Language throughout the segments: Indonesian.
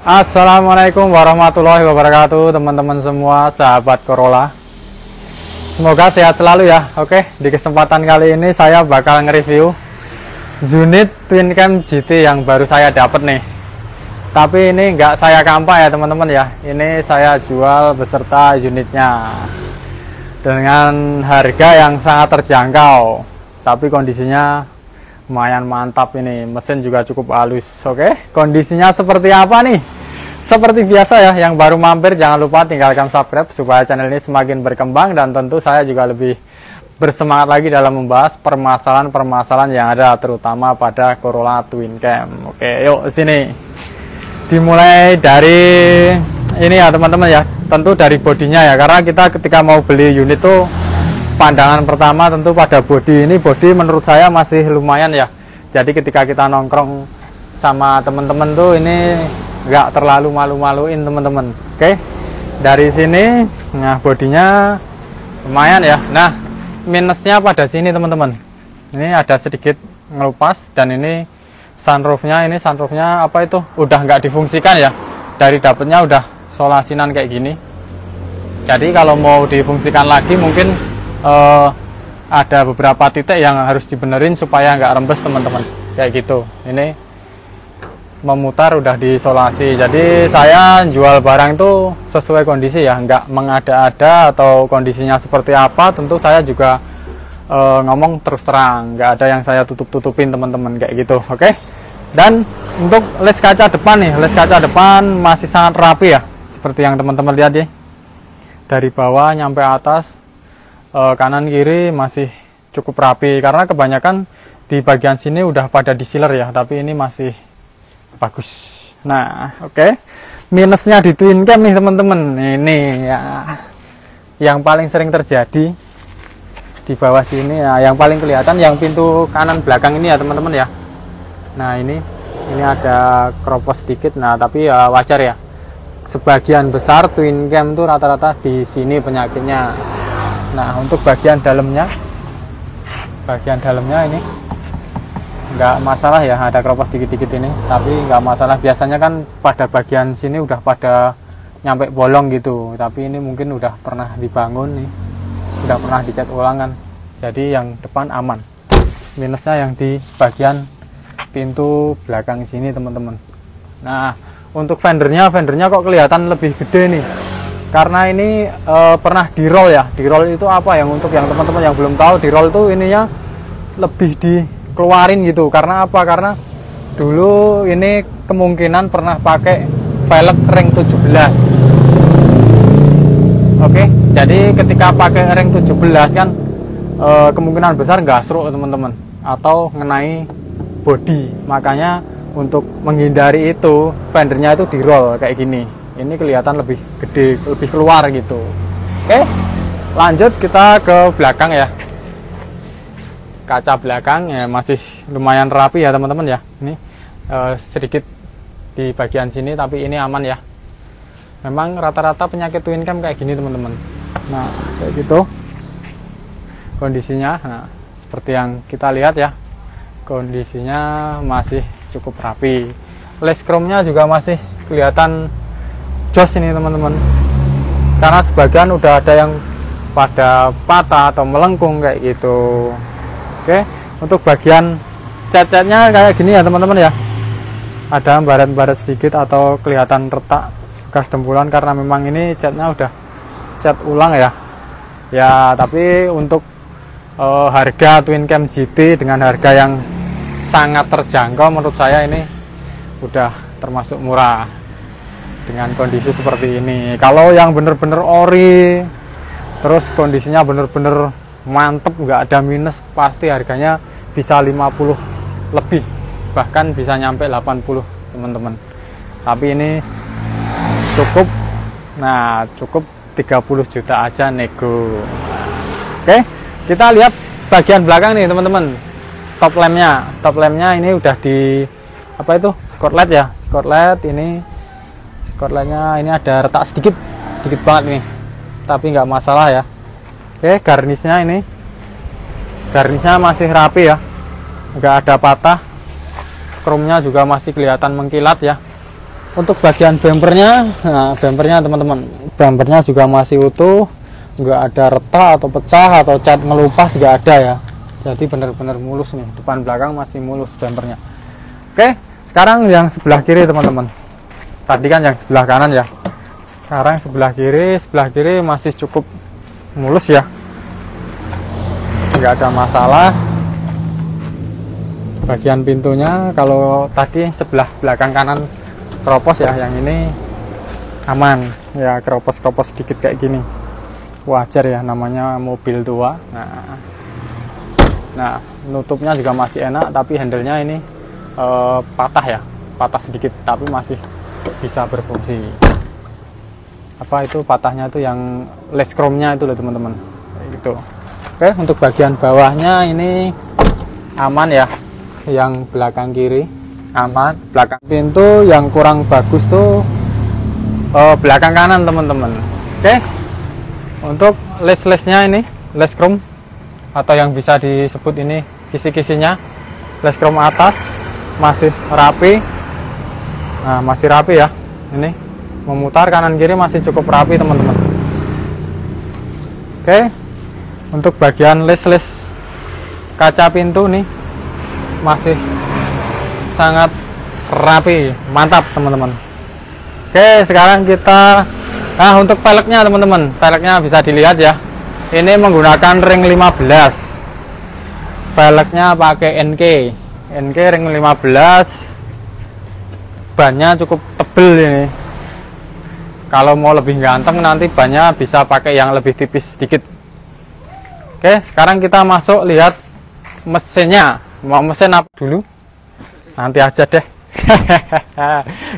Assalamualaikum warahmatullahi wabarakatuh, teman-teman semua, sahabat Corolla. Semoga sehat selalu ya. Oke, di kesempatan kali ini saya bakal nge-review unit Twin Cam GT yang baru saya dapat nih. Tapi ini nggak saya kampa ya teman-teman ya. Ini saya jual beserta unitnya dengan harga yang sangat terjangkau. Tapi kondisinya lumayan mantap ini. Mesin juga cukup halus. Oke, kondisinya seperti apa nih? Seperti biasa ya, yang baru mampir jangan lupa tinggalkan subscribe supaya channel ini semakin berkembang, dan tentu saya juga lebih bersemangat lagi dalam membahas permasalahan-permasalahan yang ada terutama pada Corolla Twin Cam. Oke, yuk sini. Dimulai dari ini ya teman-teman ya, tentu dari bodinya ya, karena kita ketika mau beli unit tuh pandangan pertama tentu pada bodi. Ini bodi menurut saya masih lumayan ya, jadi ketika kita nongkrong sama teman-teman tuh ini nggak terlalu malu-maluin teman-teman. Oke, dari sini nah bodinya lumayan ya. Nah, minusnya pada sini teman-teman, ini ada sedikit ngelupas, dan ini sunroofnya apa itu udah nggak difungsikan ya. Dari dapetnya udah solasinan kayak gini, jadi kalau mau difungsikan lagi mungkin ada beberapa titik yang harus dibenerin supaya nggak rembes teman-teman, kayak gitu. Ini memutar udah diisolasi, jadi saya jual barang itu sesuai kondisi ya, nggak mengada-ada atau kondisinya seperti apa. Tentu saya juga ngomong terus terang, nggak ada yang saya tutup-tutupin teman-teman, kayak gitu. Oke, dan untuk les kaca depan nih, les kaca depan masih sangat rapi ya, seperti yang teman-teman lihat ya, dari bawah nyampe atas, kanan kiri masih cukup rapi, karena kebanyakan di bagian sini udah pada di sealer ya, tapi ini masih bagus. Nah, oke. Minusnya di Twin Cam nih teman-teman, ini ya yang paling sering terjadi di bawah sini ya, yang paling kelihatan yang pintu kanan belakang ini ya teman-teman ya. Nah, ini ada keropos sedikit. Nah, tapi ya wajar ya, sebagian besar Twin Cam tuh rata-rata di sini penyakitnya. Nah, untuk bagian dalamnya ini nggak masalah ya, ada keropos dikit-dikit ini, tapi nggak masalah. Biasanya kan pada bagian sini udah pada nyampe bolong gitu, tapi ini mungkin udah pernah dibangun nih, udah pernah dicat ulang kan, jadi yang depan aman. Minusnya yang di bagian pintu belakang sini teman-teman. Nah, untuk fendernya kok kelihatan lebih gede nih, karena ini pernah di roll ya. Di roll itu apa, yang untuk yang teman-teman yang belum tahu, di roll tuh ininya lebih dikeluarin gitu. Karena apa? Karena dulu ini kemungkinan pernah pakai velg ring 17. Oke, jadi ketika pakai ring 17 kan kemungkinan besar gasruk teman-teman, atau ngenai bodi. Makanya untuk menghindari itu, fendernya itu di roll kayak gini. Ini kelihatan lebih gede, lebih keluar gitu. Oke, lanjut kita ke belakang ya. Kaca belakang ya masih lumayan rapi ya teman-teman ya. Ini sedikit di bagian sini, tapi ini aman ya. Memang rata-rata penyakit Twin Cam kayak gini teman-teman. Nah, kayak gitu kondisinya. Nah, seperti yang kita lihat ya, kondisinya masih cukup rapi. Les chrome-nya juga masih kelihatan jos ini teman-teman, karena sebagian udah ada yang pada patah atau melengkung kayak gitu. Oke, untuk bagian cat-catnya kayak gini ya teman-teman ya, ada baret-baret sedikit atau kelihatan retak bekas dempulan, karena memang ini catnya udah cat ulang ya. Ya, tapi untuk harga Twin Cam GT dengan harga yang sangat terjangkau, menurut saya ini udah termasuk murah dengan kondisi seperti ini. Kalau yang bener-bener ori, terus kondisinya bener-bener mantep, nggak ada minus, pasti harganya bisa 50 lebih, bahkan bisa nyampe 80 teman-teman. Tapi ini cukup, nah cukup 30 juta aja nego. Oke, kita lihat bagian belakang nih teman-teman. Stop lampnya ini udah di apa itu, skort LED ya. Skort LED ini, skort LED-nya ini ada retak sedikit banget nih, tapi nggak masalah ya. Oke, garnisnya masih rapi ya, nggak ada patah. Chrome-nya juga masih kelihatan mengkilat ya. Untuk bagian bumpernya, nah bumpernya teman-teman, bumpernya juga masih utuh, nggak ada retak atau pecah atau cat ngelupas, nggak ada ya. Jadi benar-benar mulus nih, depan belakang masih mulus bumpernya. Oke, sekarang yang sebelah kiri teman-teman. Tadi kan yang sebelah kanan ya, sekarang sebelah kiri masih cukup mulus ya, nggak ada masalah. Bagian pintunya kalau tadi sebelah belakang kanan keropos ya, yang ini aman ya, keropos sedikit kayak gini wajar ya, namanya mobil tua. Nah nutupnya juga masih enak, tapi handle-nya ini patah ya, patah sedikit tapi masih bisa berfungsi. Apa itu patahnya itu yang les chrome-nya itu loh teman-teman, gitu. Oke, untuk bagian bawahnya ini aman ya, yang belakang kiri aman. Belakang pintu yang kurang bagus tuh belakang kanan teman-teman. Oke, untuk les-lesnya ini les chrome, atau yang bisa disebut ini kisi-kisinya les chrome atas masih rapi. Nah masih rapi ya, ini memutar kanan kiri masih cukup rapi teman-teman. Oke, untuk bagian les-les kaca pintu nih masih sangat rapi, mantap teman-teman. Oke, sekarang kita untuk velgnya teman-teman, velgnya bisa dilihat ya, ini menggunakan ring 15, velgnya pakai NK ring 15, bannya cukup tebel ini. Kalau mau lebih ganteng nanti bannya bisa pakai yang lebih tipis sedikit. Oke, sekarang kita masuk lihat mesinnya. Mau mesin apa dulu? Nanti aja deh.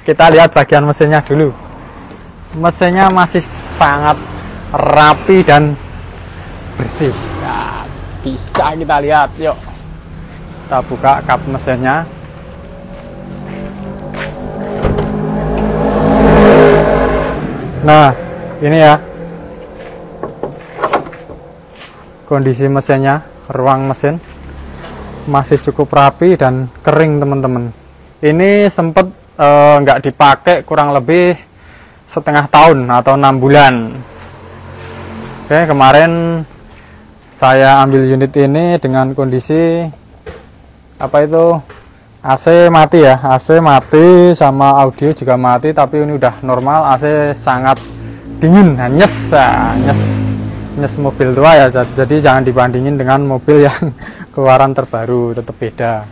Kita lihat bagian mesinnya dulu. Mesinnya masih sangat rapi dan bersih. Nah, bisa kita lihat, yuk. Kita buka kap mesinnya. Nah, ini ya kondisi mesinnya, ruang mesin masih cukup rapi dan kering teman-teman. Ini sempat nggak dipakai kurang lebih setengah tahun atau 6 bulan. Oke, kemarin saya ambil unit ini dengan kondisi apa itu, AC mati ya, AC mati sama audio juga mati, tapi ini udah normal. AC sangat dingin, nyes mobil tua ya, jadi jangan dibandingin dengan mobil yang keluaran terbaru, tetap beda.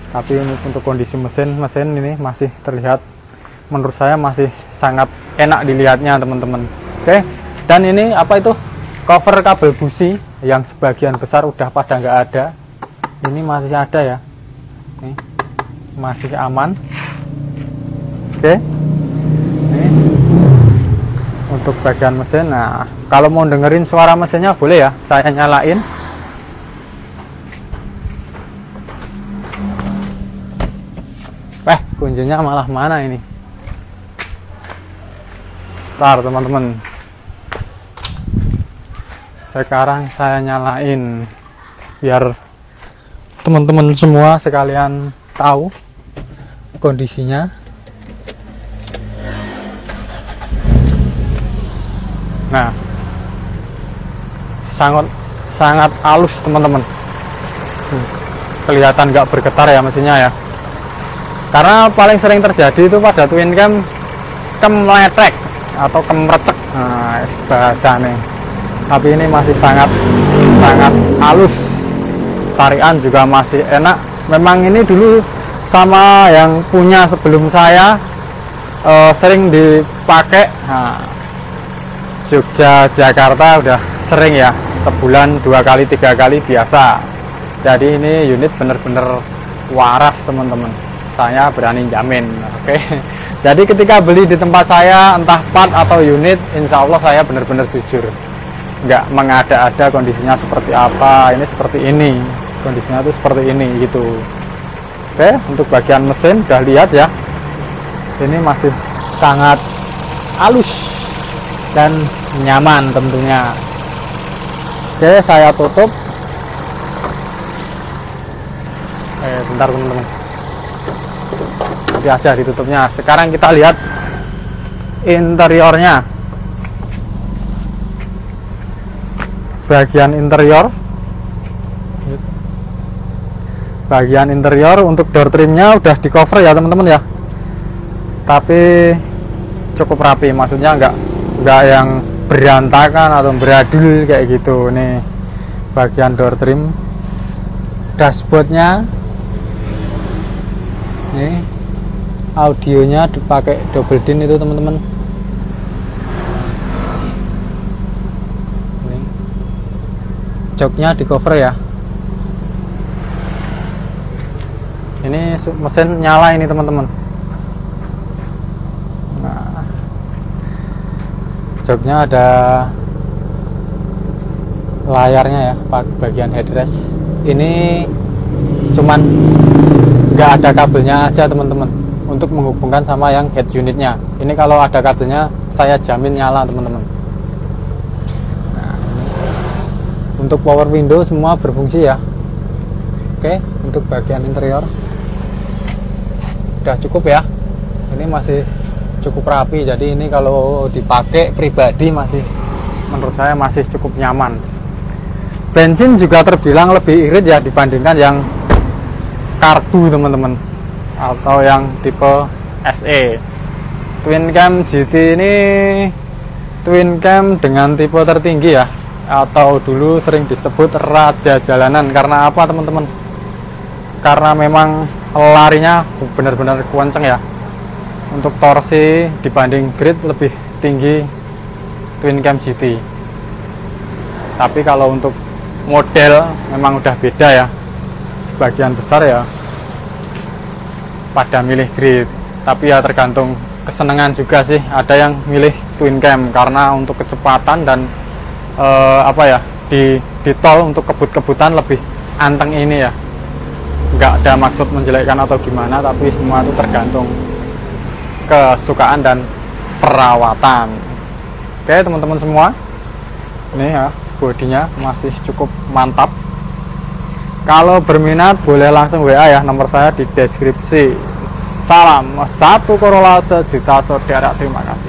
Tapi ini untuk kondisi mesin ini masih terlihat, menurut saya masih sangat enak dilihatnya teman-teman. Oke, dan ini apa itu, cover kabel busi yang sebagian besar udah pada nggak ada, ini masih ada ya, nih masih aman. Oke, ini untuk bagian mesin. Nah, kalau mau dengerin suara mesinnya boleh ya, saya nyalain. Kuncinya malah mana ini? Ntar teman-teman, sekarang saya nyalain biar teman-teman semua sekalian tahu kondisinya. Nah, sangat halus teman-teman. Kelihatan nggak bergetar ya mesinnya ya. Karena paling sering terjadi itu pada twin cam kemeletrek atau kemrecek, nah bahasanya. Tapi ini masih sangat halus, tarikan juga masih enak. Memang ini dulu sama yang punya sebelum saya sering dipakai. Nah, Jogja Jakarta udah sering ya, sebulan 2 kali 3 kali biasa. Jadi ini unit bener-bener waras teman-teman, saya berani jamin. Oke, jadi ketika beli di tempat saya, entah part atau unit, insya Allah saya benar-benar jujur, nggak mengada-ada kondisinya seperti apa, ini seperti ini, kondisinya tuh seperti ini gitu. Oke, untuk bagian mesin udah lihat ya, ini masih sangat halus dan nyaman tentunya. Oke, saya tutup. Bentar teman-teman. nanti aja ditutupnya. Sekarang kita lihat interiornya. Bagian interior untuk door trimnya udah di cover ya teman-teman ya, tapi cukup rapi, maksudnya nggak yang berantakan atau beradul kayak gitu. Nih bagian door trim, dashboardnya, nih audionya dipakai double din itu teman-teman. Joknya di cover ya. Ini mesin nyala ini teman-teman. Nah, joknya ada layarnya ya, bagian headrest. Ini cuman nggak ada kabelnya aja teman-teman untuk menghubungkan sama yang head unitnya. Ini kalau ada kabelnya saya jamin nyala teman-teman. Nah, untuk power window semua berfungsi ya. Oke, untuk bagian interior udah cukup ya. Ini masih cukup rapi, jadi ini kalau dipakai pribadi masih, menurut saya masih cukup nyaman. Bensin juga terbilang lebih irit ya dibandingkan yang karbu teman-teman, atau yang tipe SE. Twin Cam GT ini twin cam dengan tipe tertinggi ya, atau dulu sering disebut raja jalanan. Karena apa teman-teman? Karena memang larinya benar-benar kenceng ya. Untuk torsi dibanding grid lebih tinggi Twin Cam GT. Tapi kalau untuk model memang udah beda ya. Sebagian besar ya pada milih grid. Tapi ya tergantung kesenangan juga sih. Ada yang milih Twin Cam karena untuk kecepatan dan apa ya, di tol untuk kebut-kebutan lebih anteng ini ya. Nggak ada maksud menjelekkan atau gimana, tapi semua itu tergantung kesukaan dan perawatan. Oke teman-teman semua, ini ya bodinya masih cukup mantap. Kalau berminat boleh langsung WA ya, nomor saya di deskripsi. Salam satu Corolla sejuta saudara, terima kasih.